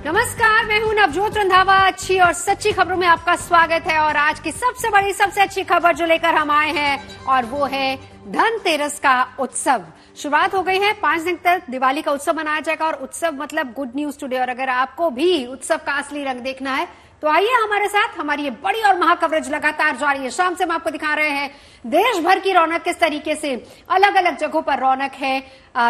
नमस्कार, मैं हूं नवजोत रंधावा। अच्छी और सच्ची खबरों में आपका स्वागत है। और आज की सबसे बड़ी सबसे अच्छी खबर जो लेकर हम आए हैं और वो है धनतेरस का उत्सव। शुरुआत हो गई है। 5 दिन तक दिवाली का उत्सव मनाया जाएगा और उत्सव मतलब गुड न्यूज टुडे। और अगर आपको भी उत्सव का असली रंग देखना है तो आइए हमारे साथ। हमारी ये बड़ी और महा कवरेज लगातार जारी है। शाम से हम आपको दिखा रहे हैं देश भर की रौनक, किस तरीके से अलग अलग जगहों पर रौनक है।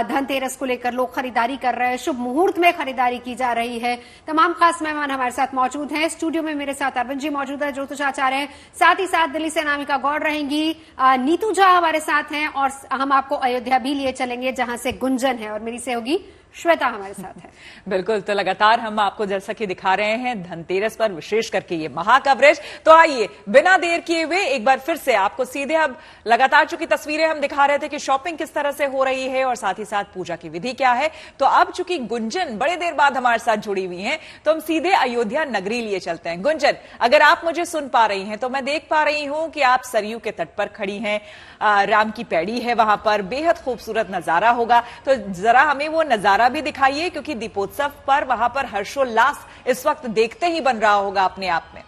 धनतेरस को लेकर लोग खरीदारी कर रहे हैं, शुभ मुहूर्त में खरीदारी की जा रही है। तमाम खास मेहमान हमारे साथ मौजूद हैं। स्टूडियो में मेरे साथ अरविंद जी मौजूद है, ज्योतिष आचार्य हैं, साथ ही साथ दिल्ली से अनामिका गौड़ रहेंगी, नीतू झा हमारे साथ हैं और हम आपको अयोध्या भी लिए चलेंगे जहां से गुंजन है, और मेरी सहयोगी श्वेता हमारे साथ है। बिल्कुल, तो लगातार हम आपको जैसा कि दिखा रहे हैं धनतेरस पर विशेष करके ये महा कवरेज। तो आइए बिना देर किए हुए एक बार फिर से आपको सीधे अब लगातार चूंकि तस्वीरें हम दिखा रहे थे कि शॉपिंग किस तरह से हो रही है और साथ ही साथ पूजा की विधि क्या है, तो अब चूंकि गुंजन बड़े देर बाद हमारे साथ जुड़ी हुई हैं तो हम सीधे अयोध्या नगरी लिए चलते हैं। गुंजन, अगर आप मुझे सुन पा रही हैं तो मैं देख पा रही हूं कि आप सरयू के तट पर खड़ी हैं। राम की पैड़ी है, वहां पर बेहद खूबसूरत नजारा होगा, तो जरा हमें वो नजारा भी दिखाइए, क्योंकि दीपोत्सव पर वहां पर हर्षोल्लास इस वक्त देखते ही बन रहा होगा अपने आप में।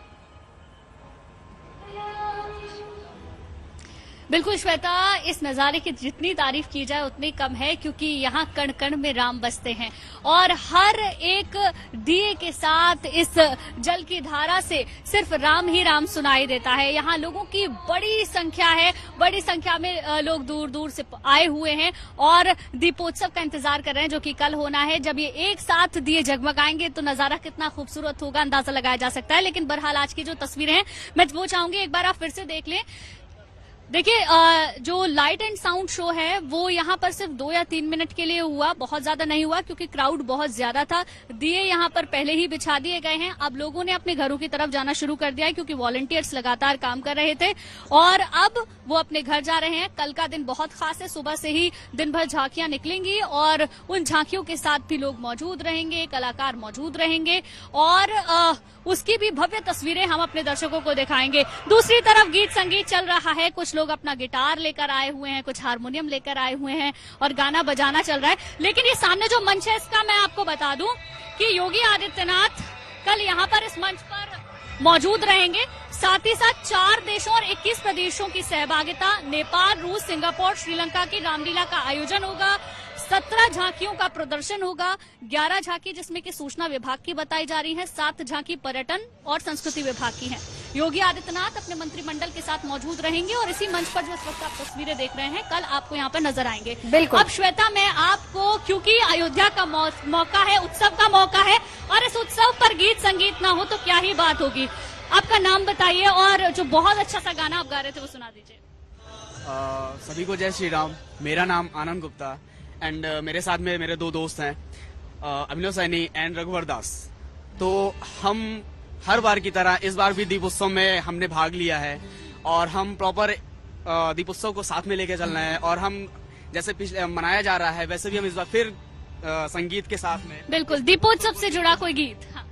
बिल्कुल श्वेता, इस नजारे की जितनी तारीफ की जाए उतनी कम है, क्योंकि यहाँ कण कण में राम बसते हैं और हर एक दिए के साथ इस जल की धारा से सिर्फ राम ही राम सुनाई देता है। यहाँ लोगों की बड़ी संख्या है, बड़ी संख्या में लोग दूर दूर से आए हुए हैं और दीपोत्सव का इंतजार कर रहे हैं, जो कि कल होना है। जब ये एक साथ दिए जगमगाएंगे तो नजारा कितना खूबसूरत होगा अंदाजा लगाया जा सकता है। लेकिन बहरहाल आज की जो तस्वीरें हैं मैं वो चाहूंगी एक बार आप फिर से देख लें। देखिए, जो लाइट एंड साउंड शो है वो यहाँ पर सिर्फ 2 या 3 मिनट के लिए हुआ, बहुत ज्यादा नहीं हुआ, क्योंकि क्राउड बहुत ज्यादा था। दिए यहाँ पर पहले ही बिछा दिए गए हैं। अब लोगों ने अपने घरों की तरफ जाना शुरू कर दिया है, क्योंकि वॉलंटियर्स लगातार काम कर रहे थे और अब वो अपने घर जा रहे हैं। कल का दिन बहुत खास है, सुबह से ही दिन भर झांकियां निकलेंगी और उन झांकियों के साथ भी लोग मौजूद रहेंगे, कलाकार मौजूद रहेंगे और उसकी भी भव्य तस्वीरें हम अपने दर्शकों को दिखाएंगे। दूसरी तरफ गीत संगीत चल रहा है, कुछ लोग अपना गिटार लेकर आए हुए हैं, कुछ हारमोनियम लेकर आए हुए हैं और गाना बजाना चल रहा है। लेकिन ये सामने जो मंच है इसका मैं आपको बता दूं कि योगी आदित्यनाथ कल यहाँ पर इस मंच पर मौजूद रहेंगे। साथ ही साथ 4 देशों और 21 प्रदेशों की सहभागिता, नेपाल, रूस, सिंगापुर, श्रीलंका की रामलीला का आयोजन होगा। 17 झांकियों का प्रदर्शन होगा, 11 झांकी जिसमें कि सूचना विभाग की बताई जा रही है, 7 झांकी पर्यटन और संस्कृति विभाग की है। योगी आदित्यनाथ अपने मंत्रिमंडल के साथ मौजूद रहेंगे और इसी मंच पर जो इस वक्त आप तस्वीरें देख रहे हैं कल आपको यहाँ पर नजर आएंगे। बिल्कुल। अब श्वेता, मैं आपको, क्योंकि अयोध्या का मौका है, उत्सव का मौका है और इस उत्सव पर गीत संगीत ना हो तो क्या ही बात होगी। आपका नाम बताइए और जो बहुत अच्छा सा गाना आप गा रहे थे वो सुना दीजिए। सभी को जय श्री राम। मेरा नाम आनंद गुप्ता एंड मेरे साथ में मेरे 2 दोस्त हैं, अभिनव सैनी एंड रघुवर दास। तो हम हर बार की तरह इस बार भी दीपोत्सव में हमने भाग लिया है और हम प्रॉपर दीपोत्सव को साथ में लेके चलना है और हम जैसे पिछले मनाया जा रहा है वैसे भी हम इस बार फिर संगीत के साथ में। बिल्कुल, दीपोत्सव से जुड़ा कोई गीत। हाँ।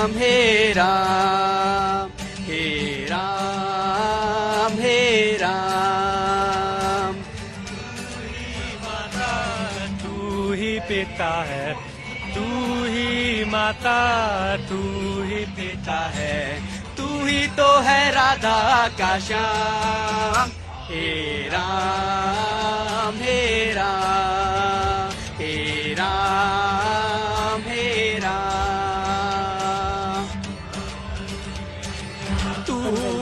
हे राम हे राम हे राम, तू ही पिता है, तू ही माता, तू ही पिता है, तू ही तो है राधा का श्याम। हे राम हे राम हे राम हे राम, तू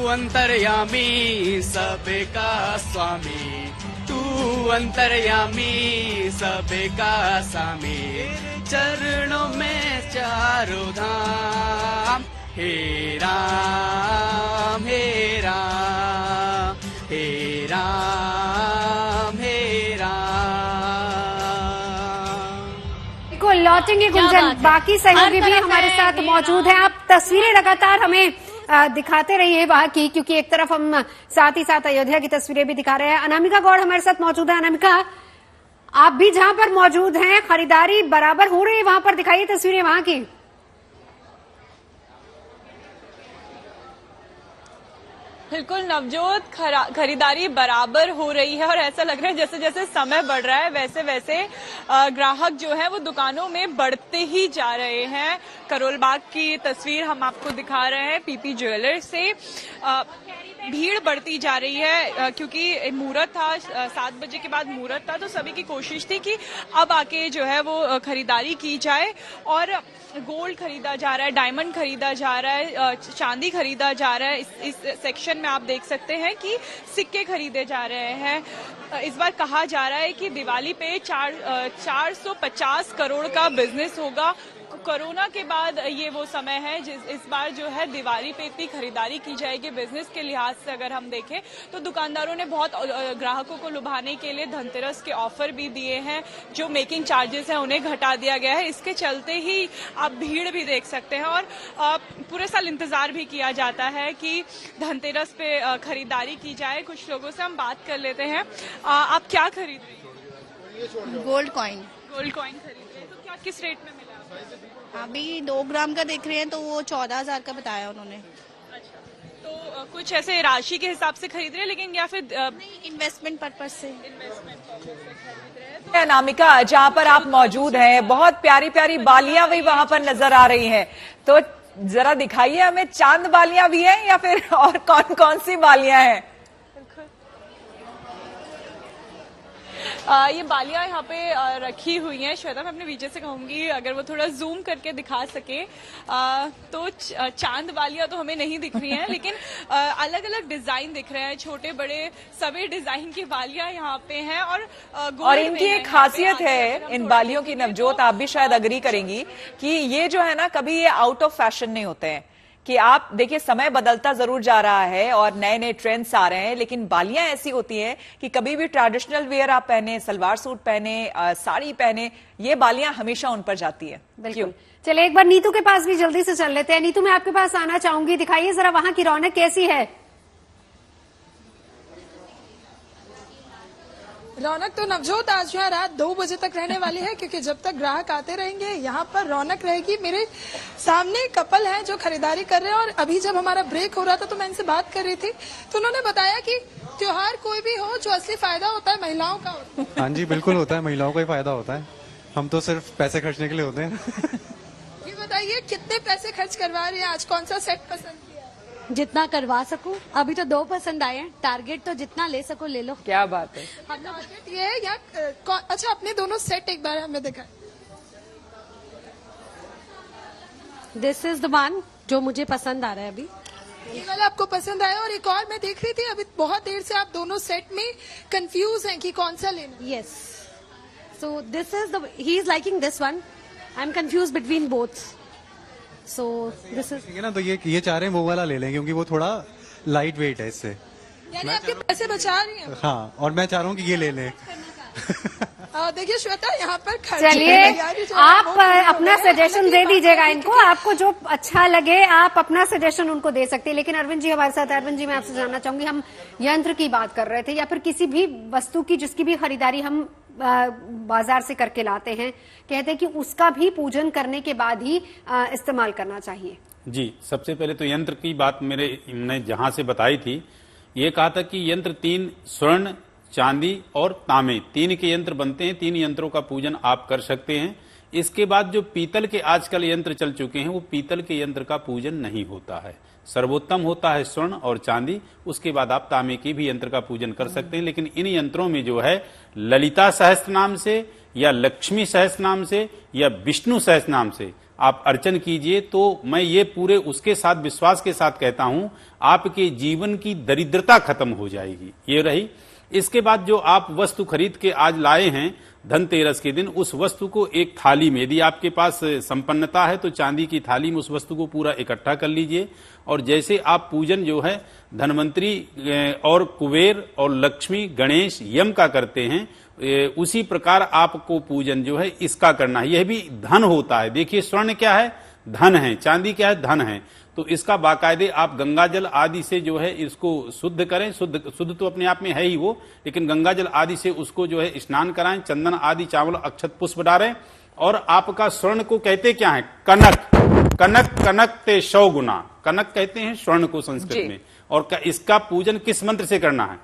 अंतर्यामी सबका स्वामी, तू अंतर्यामी सबका स्वामी, चरणों में चारों धाम। हे राम हे राम हे राम हे राम। बिल्कुल, लौटेंगे गुंजन, बाकी सहयोगी भी हमारे साथ मौजूद हैं। आप तस्वीरें लगातार हमें दिखाते रहिए वहां की, क्योंकि एक तरफ हम साथ ही साथ अयोध्या की तस्वीरें भी दिखा रहे हैं। अनामिका गौड़ हमारे साथ मौजूद है। अनामिका, आप भी जहां पर मौजूद हैं, खरीदारी बराबर हो रही है वहां पर, दिखाइए तस्वीरें वहां की। बिल्कुल नवजोत, खरीदारी बराबर हो रही है और ऐसा लग रहा है जैसे जैसे समय बढ़ रहा है वैसे वैसे ग्राहक जो है वो दुकानों में बढ़ते ही जा रहे हैं। करोल बाग की तस्वीर हम आपको दिखा रहे हैं पीपी ज्वेलर्स से। भीड़ बढ़ती जा रही है क्योंकि मुहूर्त था, 7 बजे के बाद मुहूर्त था, तो सभी की कोशिश थी कि अब आके जो है वो खरीदारी की जाए और गोल्ड खरीदा जा रहा है, डायमंड खरीदा जा रहा है, चांदी खरीदा जा रहा है। इस सेक्शन में आप देख सकते हैं कि सिक्के खरीदे जा रहे हैं। इस बार कहा जा रहा है कि दिवाली पे 450 करोड़ का बिजनेस होगा। कोरोना के बाद ये वो समय है इस बार जो है दिवाली पे इतनी खरीदारी की जाएगी। बिजनेस के लिहाज से अगर हम देखें तो दुकानदारों ने बहुत ग्राहकों को लुभाने के लिए धनतेरस के ऑफर भी दिए हैं। जो मेकिंग चार्जेस हैं उन्हें घटा दिया गया है। इसके चलते ही आप भीड़ भी देख सकते हैं और पूरे साल इंतजार भी किया जाता है कि धनतेरस पे खरीदारी की जाए। कुछ लोगों से हम बात कर लेते हैं। आप क्या खरीद रही हैं? Gold coin. गोल्ड कॉइन खरीद रहे हैं, तो क्या किस रेट में मिला? अभी 2 ग्राम का देख रहे हैं तो वो 14,000 का बताया उन्होंने। अच्छा, तो कुछ ऐसे राशि के हिसाब से खरीद रहे हैं लेकिन या फिर नहीं, इन्वेस्टमेंट पर्पज से। अनामिका, जहाँ पर आप मौजूद हैं बहुत प्यारी प्यारी बालियां भी वहां पर नजर आ रही हैं, तो जरा दिखाइए हमें, चांद बालियां भी हैं या फिर और कौन कौन सी बालियां हैं? ये बालियां यहाँ पे रखी हुई हैं। श्वेता, मैं अपने विजय से कहूंगी अगर वो थोड़ा जूम करके दिखा सके तो चांद बालियां तो हमें नहीं दिख रही हैं लेकिन अलग अलग डिजाइन दिख रहे हैं, छोटे बड़े सभी डिजाइन की बालियां यहाँ पे हैं और इनकी एक खासियत है इन बालियों की, नवजोत आप भी शायद अग्री करेंगी कि ये जो है ना कभी ये आउट ऑफ फैशन नहीं होते हैं। कि आप देखिए समय बदलता जरूर जा रहा है और नए नए ट्रेंड्स आ रहे हैं, लेकिन बालियां ऐसी होती हैं कि कभी भी ट्रेडिशनल वेयर आप पहने, सलवार सूट पहने, साड़ी पहने, ये बालियां हमेशा उन पर जाती है। बिल्कुल। चलिए एक बार नीतू के पास भी जल्दी से चल लेते हैं। नीतू, मैं आपके पास आना चाहूंगी, दिखाइए जरा वहां की रौनक कैसी है? रौनक तो नवजोत आज यहाँ रात 2 बजे तक रहने वाली है क्योंकि जब तक ग्राहक आते रहेंगे यहाँ पर रौनक रहेगी। मेरे सामने कपल हैं जो खरीदारी कर रहे हैं और अभी जब हमारा ब्रेक हो रहा था तो मैं इनसे बात कर रही थी तो उन्होंने बताया कि त्योहार कोई भी हो, जो असली फायदा होता है महिलाओं का होता है। हाँ जी, बिल्कुल होता है, महिलाओं का ही फायदा होता है। हम तो सिर्फ पैसे खर्चने के लिए होते हैं। ये बताइए कितने पैसे खर्च करवा रही है आज, कौन सा सेट पसंद किया? जितना करवा सकूं। अभी तो 2 पसंद आए हैं, टारगेट तो जितना ले सको ले लो। क्या बात है। टारगेट ये है या अच्छा अपने दोनों सेट एक बार हमें दिखाएं। दिस इज द वन जो मुझे पसंद आ रहा है अभी। ये वाला आपको पसंद आया और एक और मैं देख रही थी अभी बहुत देर से आप दोनों सेट में कंफ्यूज हैं कि कौन सा लेना। Yes, so this is the he is liking this one, I am confuse between both. So this is ठीक है ना, तो ये चाह रहे हैं वो वाला ले लें क्योंकि वो थोड़ा लाइट वेट है इससे। यानी आपके पैसे बचा रही हैं। हाँ, और मैं चाह रहा हूँ कि ये ले लें। देखिए श्वेता, यहाँ पर चलिए आप अपना सजेशन दे दीजिएगा इनको, आपको जो अच्छा लगे आप अपना सजेशन उनको दे सकते हैं। लेकिन अरविंद जी हमारे साथ। अरविंद जी, मैं आपसे जानना चाहूंगी, हम यंत्र की बात कर रहे थे या फिर किसी भी वस्तु की जिसकी भी खरीदारी हम बाजार से करके लाते हैं, कहते हैं कि उसका भी पूजन करने के बाद ही इस्तेमाल करना चाहिए। जी, सबसे पहले तो यंत्र की बात मैंने जहां से बताई थी, ये कहा था कि यंत्र 3 स्वर्ण, चांदी और तांबे 3 के यंत्र बनते हैं। 3 यंत्रों का पूजन आप कर सकते हैं। इसके बाद जो पीतल के आजकल यंत्र चल चुके हैं वो पीतल के यंत्र का पूजन नहीं होता है। सर्वोत्तम होता है स्वर्ण और चांदी, उसके बाद आप तांबे के भी यंत्र का पूजन कर सकते हैं। लेकिन इन यंत्रों में जो है ललिता सहस्त्र नाम से या लक्ष्मी सहस्त्र नाम से या विष्णु सहस्त्र नाम से आप अर्चन कीजिए तो मैं ये पूरे उसके साथ विश्वास के साथ कहता हूं आपके जीवन की दरिद्रता खत्म हो जाएगी। ये रही। इसके बाद जो आप वस्तु खरीद के आज लाए हैं धनतेरस के दिन, उस वस्तु को एक थाली में, यदि आपके पास संपन्नता है तो चांदी की थाली में उस वस्तु को पूरा इकट्ठा कर लीजिए। और जैसे आप पूजन जो है धनवंतरी और कुबेर और लक्ष्मी, गणेश, यम का करते हैं, उसी प्रकार आपको पूजन जो है इसका करना है। यह भी धन होता है। देखिए, स्वर्ण क्या है? धन है। चांदी क्या है? धन है। तो इसका बाकायदे आप गंगाजल आदि से जो है इसको शुद्ध करें। शुद्ध तो अपने आप में है ही वो, लेकिन गंगाजल आदि से उसको जो है स्नान कराएं, चंदन आदि चावल अक्षत पुष्प डालें। और आपका स्वर्ण को कहते क्या है? कनक। कनक कनक ते 100 गुना, कनक कहते हैं स्वर्ण को संस्कृत में। और इसका पूजन किस मंत्र से करना है,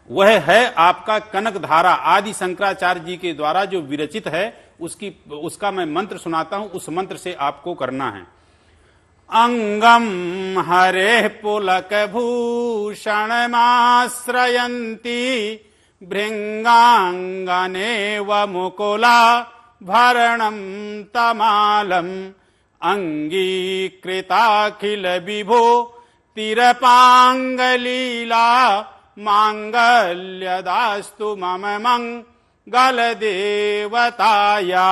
वह है आपका कनक धारा आदि शंकराचार्य जी के द्वारा जो विरचित है, उसका मैं मंत्र सुनाता हूं, उस मंत्र से आपको करना है। अंगम हरे पुलक भूषण माश्रयन्ती भृंगांगनेव मुकुला भरणं तमालम अंगीकृताखिल विभो तिरपांगलीला मांगल्यदास्तु मम मंगल देवताया।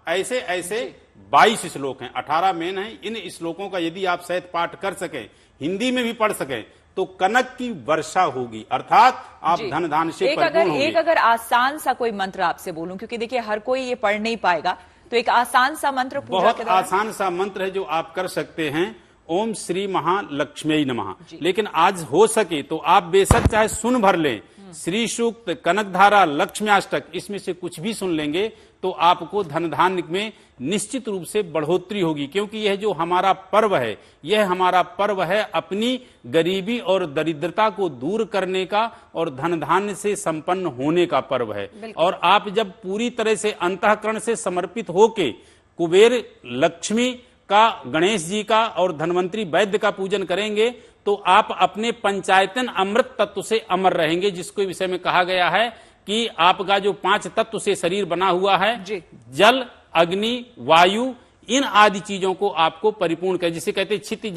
ऐसे ऐसे 22 श्लोक हैं, 18 मेन हैं। इन श्लोकों का यदि आप शायद पाठ कर सकें, हिंदी में भी पढ़ सकें, तो कनक की वर्षा होगी, अर्थात आप धन धान से परिपूर्ण होंगे। एक अगर आसान सा कोई मंत्र आपसे बोलूं, क्योंकि देखिए हर कोई ये पढ़ नहीं पाएगा, तो एक आसान सा मंत्र पूजा बहुत के दौरान आसान सा मंत्र है जो आप कर सकते हैं, ओम श्री महालक्ष्मी नमः। लेकिन आज हो सके तो आप बेशक चाहे सुन भर लें, श्री सूक्त, कनकधारा, लक्ष्मी अष्टक, इसमें से कुछ भी सुन लेंगे तो आपको धन धान्य में निश्चित रूप से बढ़ोतरी होगी। क्योंकि यह जो हमारा पर्व है, यह हमारा पर्व है अपनी गरीबी और दरिद्रता को दूर करने का और धन धान्य से संपन्न होने का पर्व है। और आप जब पूरी तरह से अंतःकरण से समर्पित होके कुबेर, लक्ष्मी का, गणेश जी का और धनवंतरी वैद्य का पूजन करेंगे तो आप अपने पंचायतन अमृत तत्व से अमर रहेंगे, जिसको विषय में कहा गया है कि आपका जो 5 तत्व से शरीर बना हुआ है, जल, अग्नि, वायु, इन आदि चीजों को आपको परिपूर्ण कर, जिसे कहते क्षिति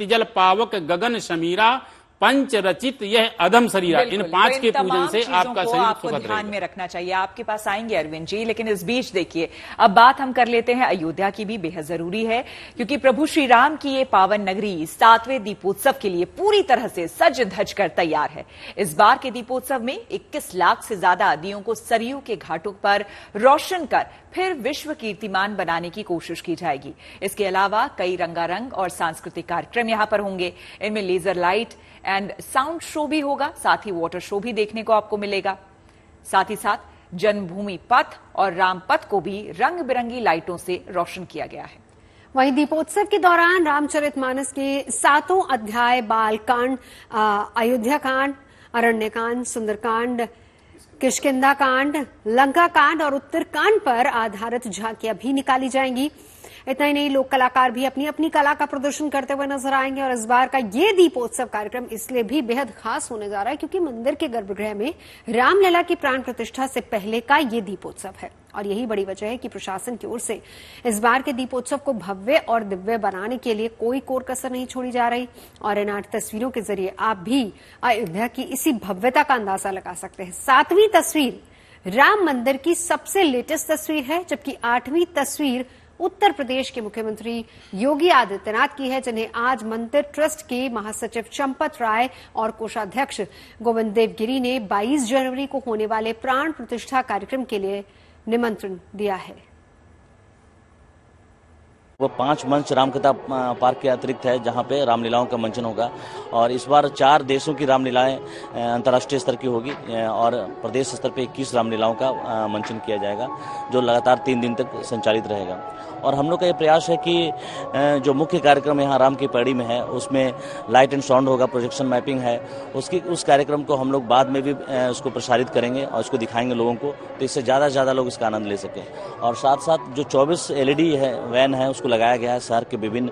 जल पावक गगन समीरा पंच रचित यह अधम शरीर। इन 5 के पूजन से आपका शरीर आपको सुखद ध्यान रहेगा। में रखना चाहिए। आपके पास आएंगे अरविंद जी, लेकिन इस बीच देखिए अब बात हम कर लेते हैं अयोध्या की भी, बेहद जरूरी है, क्योंकि प्रभु श्री राम की ये पावन नगरी 7वें दीपोत्सव के लिए पूरी तरह से सज धज कर तैयार है। इस बार के दीपोत्सव में 21 लाख से ज्यादा दियों को सरयू के घाटों पर रोशन कर फिर विश्व कीर्तिमान बनाने की कोशिश की जाएगी। इसके अलावा कई रंगारंग और सांस्कृतिक कार्यक्रम यहां पर होंगे। इनमें laser light and sound show भी होगा, साथ ही वाटर शो भी देखने को आपको मिलेगा। साथ ही साथ जन्मभूमि पथ और राम पथ को भी रंग बिरंगी लाइटों से रोशन किया गया है। वहीं दीपोत्सव के दौरान रामचरितमानस के 7 अध्याय, बाल कांड, अयोध्या कांड, अरण्य कांड, सुंदरकांड, किष्किंधा कांड, लंका कांड और उत्तरकांड पर आधारित झांकियां भी निकाली जाएंगी। इतना ही नहीं, लोक कलाकार भी अपनी अपनी कला का प्रदर्शन करते हुए नजर आएंगे। और इस बार का ये दीपोत्सव कार्यक्रम इसलिए भी बेहद खास होने जा रहा है क्योंकि मंदिर के गर्भगृह में रामलला की प्राण प्रतिष्ठा से पहले का ये दीपोत्सव है। और यही बड़ी वजह है कि प्रशासन की ओर से इस बार के दीपोत्सव को भव्य और दिव्य बनाने के लिए कोई कोर कसर नहीं छोड़ी जा रही। और इन 8 तस्वीरों के जरिए आप भी अयोध्या की इसी भव्यता का अंदाजा लगा सकते हैं। 7वीं तस्वीर राम मंदिर की सबसे लेटेस्ट तस्वीर है, जबकि 8वीं तस्वीर उत्तर प्रदेश के मुख्यमंत्री योगी आदित्यनाथ की है, जिन्हें आज मंदिर ट्रस्ट के महासचिव चंपत राय और कोषाध्यक्ष गोविंद देव गिरी ने 22 जनवरी को होने वाले प्राण प्रतिष्ठा कार्यक्रम के लिए निमंत्रण दिया है। वो 5 मंच रामकथा पार्क के अतिरिक्त है जहां पे रामलीलाओं का मंचन होगा। और इस बार 4 देशों की रामलीलाएं अंतर्राष्ट्रीय स्तर की होगी और प्रदेश स्तर पे 21 रामलीलाओं का मंचन किया जाएगा, जो लगातार 3 दिन तक संचालित रहेगा। और हम लोग का ये प्रयास है कि जो मुख्य कार्यक्रम यहाँ राम की पैड़ी में है उसमें लाइट एंड साउंड होगा, प्रोजेक्शन मैपिंग है, उस कार्यक्रम को हम लोग बाद में भी उसको प्रसारित करेंगे और उसको दिखाएंगे लोगों को, तो इससे ज़्यादा से ज़्यादा लोग इसका आनंद ले सकें। और साथ साथ जो 24 LED है वैन है उसको लगाया गया है शहर के विभिन्न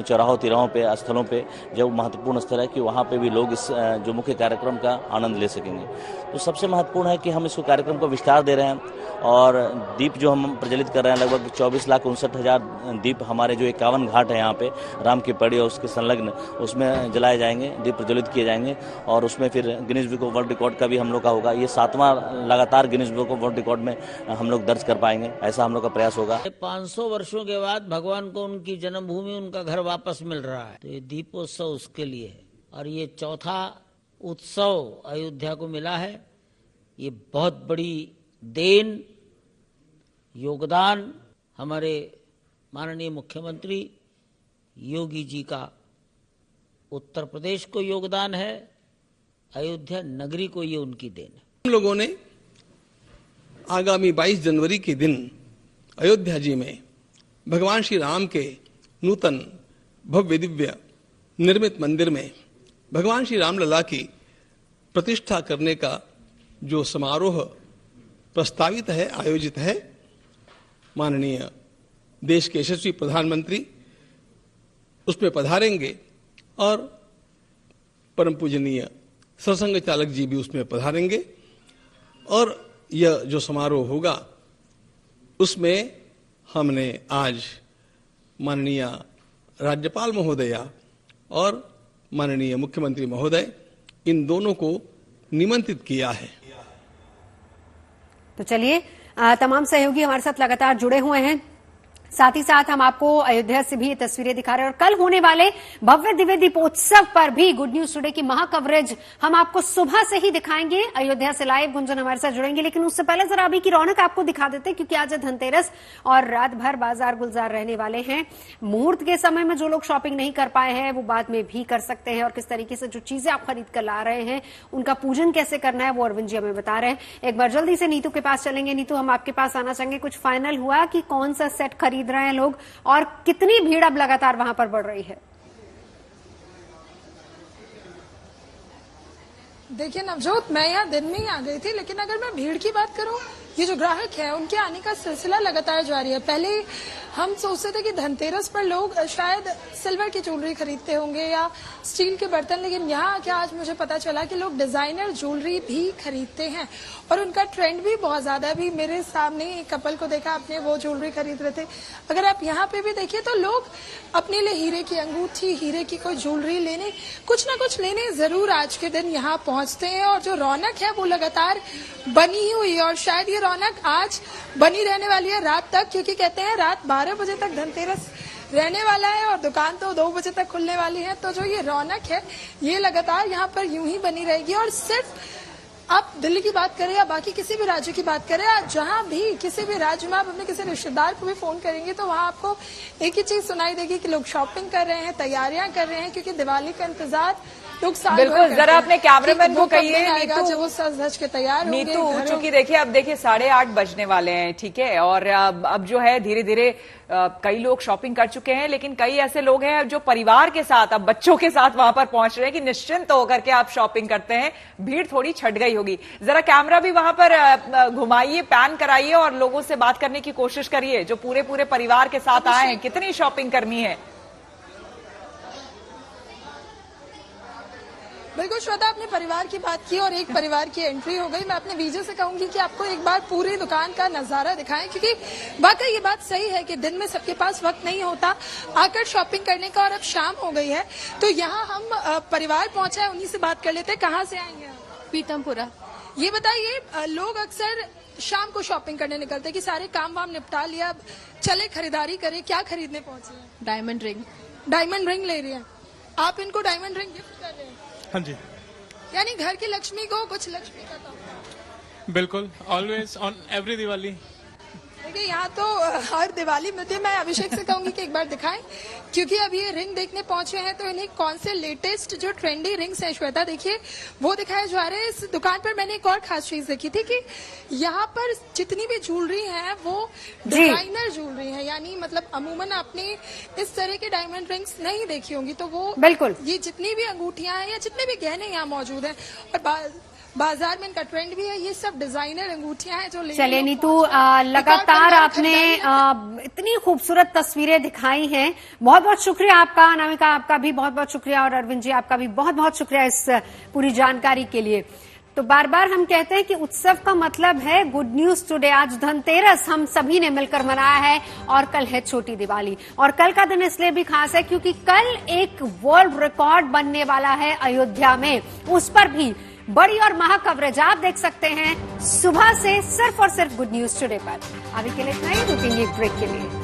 चौराहों तिराहों पे, स्थलों पे, जो महत्वपूर्ण स्थल है कि वहाँ पे भी लोग इस जो मुख्य कार्यक्रम का आनंद ले सकेंगे। तो सबसे महत्वपूर्ण है कि हम इसको कार्यक्रम को विस्तार दे रहे हैं और दीप जो हम प्रज्वलित कर रहे हैं, लगभग 24,59,000 दीप हमारे जो 51 घाट है यहाँ पे राम की पैड़ी और उसके संलग्न, उसमें जलाए जाएंगे, दीप प्रज्वलित किए जाएंगे। और उसमें फिर Guinness book of world record का भी हम लोग का होगा। ये 7वां लगातार Guinness book of world record में हम लोग दर्ज कर पाएंगे, ऐसा हम लोग का प्रयास होगा। 500 वर्षों के बाद भगवान को उनकी जन्मभूमि, उनका घर वापस मिल रहा है, तो ये दीपोत्सव उसके लिए है। और ये चौथा उत्सव अयोध्या को मिला है, ये बहुत बड़ी देन, योगदान हमारे माननीय मुख्यमंत्री योगी जी का उत्तर प्रदेश को योगदान है, अयोध्या नगरी को ये उनकी देन है। हम लोगों ने आगामी 22 जनवरी के दिन अयोध्या जी में भगवान श्री राम के नूतन भव्य दिव्य निर्मित मंदिर में भगवान श्री रामलला की प्रतिष्ठा करने का जो समारोह प्रस्तावित है, आयोजित है, माननीय देश के यशस्वी प्रधानमंत्री उसमें पधारेंगे और परम पूजनीय सरसंघ चालक जी भी उसमें पधारेंगे और यह जो समारोह होगा उसमें हमने आज माननीय राज्यपाल महोदया और माननीय मुख्यमंत्री महोदय इन दोनों को निमंत्रित किया है। तो चलिए, तमाम सहयोगी हमारे साथ लगातार जुड़े हुए हैं। साथ ही साथ हम आपको अयोध्या से भी ये तस्वीरें दिखा रहे हैं और कल होने वाले भव्य दिव्य दीपोत्सव पर भी गुड न्यूज टुडे की महा कवरेज हम आपको सुबह से ही दिखाएंगे। अयोध्या से लाइव गुंजन हमारे साथ जुड़ेंगे, लेकिन उससे पहले जरा अभी की रौनक आपको दिखा देते हैं, क्योंकि आज है धनतेरस और रात भर बाजार गुलजार रहने वाले हैं। मुहूर्त के समय में जो लोग शॉपिंग नहीं कर पाए हैं वो बाद में भी कर सकते हैं और किस तरीके से जो चीजें आप खरीद कर ला रहे हैं उनका पूजन कैसे करना है वो अरविंद जी हमें बता रहे हैं। एक बार जल्दी से नीतू के पास चलेंगे। नीतू, हम आपके पास आना चाहेंगे, कुछ फाइनल हुआ कि कौन सा सेट खरीद रहे हैं लोग और कितनी भीड़ अब लगातार वहां पर बढ़ रही है? देखिए नवजोत, मैं यहाँ दिन में ही आ गई थी, लेकिन अगर मैं भीड़ की बात करूं, ये जो ग्राहक है उनके आने का सिलसिला लगातार जारी है। पहले हम सोचते थे कि धनतेरस पर लोग शायद सिल्वर की ज्वेलरी खरीदते होंगे या स्टील के बर्तन, लेकिन यहाँ आके आज मुझे पता चला कि लोग डिजाइनर ज्वेलरी भी खरीदते हैं और उनका ट्रेंड भी बहुत ज्यादा है। अभी मेरे सामने एक कपल को देखा, आपने वो ज्वेलरी खरीद रहे थे। अगर आप यहाँ पे भी देखिए तो लोग अपने लिए हीरे की अंगूठी, हीरे की कोई ज्वेलरी लेने, कुछ ना कुछ लेने जरूर आज के दिन यहाँ पहुंचते हैं और जो रौनक है वो लगातार बनी हुई है और शायद ये रौनक आज बनी रहने वाली है रात तक, क्योंकि कहते हैं रात 12 बजे तक धनतेरस रहने वाला है और दुकान तो 2 बजे तक खुलने वाली है। तो जो ये रौनक है ये लगातार यहाँ पर यूं ही बनी रहेगी। और सिर्फ आप दिल्ली की बात करें या बाकी किसी भी राज्य की बात करें, आज जहाँ भी किसी भी राज्य में आप अपने किसी रिश्तेदार को भी फोन करेंगे तो वहाँ आपको एक ही चीज सुनाई देगी कि लोग शॉपिंग कर रहे हैं, तैयारियां कर रहे हैं, क्योंकि दिवाली का इंतजार लोग बिल्कुल। जरा अपने कैमरामैन को कहिए नीतू, जब वो सज धज के तैयार होंगे। नीतू, चूंकि देखिए अब देखिए 8:30 बजने वाले हैं, ठीक है, और अब जो है धीरे धीरे कई लोग शॉपिंग कर चुके हैं, लेकिन कई ऐसे लोग हैं जो परिवार के साथ, अब बच्चों के साथ वहां पर पहुंच रहे हैं कि निश्चिंत होकर के आप शॉपिंग करते हैं। भीड़ थोड़ी छट गई होगी। जरा कैमरा भी वहां पर घुमाइए, पैन कराइए और लोगों से बात करने की कोशिश करिए जो पूरे परिवार के साथ आए हैं। कितनी शॉपिंग करनी है? बिल्कुल श्वेता, अपने परिवार की बात की और एक परिवार की एंट्री हो गई। मैं अपने वीजे से कहूंगी कि आपको एक बार पूरी दुकान का नजारा दिखाएं, क्योंकि वाकई ये बात सही है कि दिन में सबके पास वक्त नहीं होता आकर शॉपिंग करने का और अब शाम हो गई है तो यहाँ हम परिवार पहुंचा है, उन्हीं से बात कर लेते हैं। कहाँ से आएंगे आप? पीतमपुरा। ये बताइए, लोग अक्सर शाम को शॉपिंग करने निकलते हैं कि सारे काम वाम निपटा लिया, अब चले खरीदारी करें। क्या खरीदने पहुंचे हैं? Diamond ring. डायमंड रिंग ले रही है आप, इनको डायमंड रिंग गिफ्ट कर रहे हैं? हाँ जी। यानी घर की लक्ष्मी को कुछ लक्ष्मी का तो बिल्कुल, ऑलवेज ऑन एवरी दिवाली। देखिए यहाँ तो हर दिवाली मिलती है। मैं अभिषेक से कहूंगी कि एक बार दिखाएं, क्योंकि अब ये रिंग देखने पहुंचे हैं तो इन्हें कौन से लेटेस्ट जो ट्रेंडी रिंग्स हैं श्वेता देखिए वो दिखाए जा रहे हैं। इस दुकान पर मैंने एक और खास चीज देखी थी कि यहाँ पर जितनी भी ज्वेलरी है वो डिजाइनर ज्वेलरी है, यानी मतलब अमूमन आपने इस तरह के डायमंड रिंग्स नहीं देखी होंगी। तो वो बिल्कुल, ये जितनी भी अंगूठियां हैं या जितने भी गहने यहाँ मौजूद हैं और बाजार में इनका ट्रेंड भी है, ये सब डिजाइनर अंगूठियां हैं जो चलिए नीतू, लगातार आपने इतनी खूबसूरत तस्वीरें दिखाई हैं। बहुत बहुत शुक्रिया आपका। अनामिका, आपका भी बहुत बहुत शुक्रिया और अरविंद जी आपका भी बहुत बहुत शुक्रिया इस पूरी जानकारी के लिए। तो बार बार हम कहते हैं कि उत्सव का मतलब है गुड न्यूज टुडे। आज धनतेरस हम सभी ने मिलकर मनाया है और कल है छोटी दिवाली। और कल का दिन इसलिए भी खास है क्योंकि कल एक वर्ल्ड रिकॉर्ड बनने वाला है अयोध्या में, उस पर भी बड़ी और महा कवरेज आप देख सकते हैं सुबह से सिर्फ और सिर्फ गुड न्यूज टुडे पर। अभी के लिए इतना ही, रुकेंगे एक ब्रेक के लिए।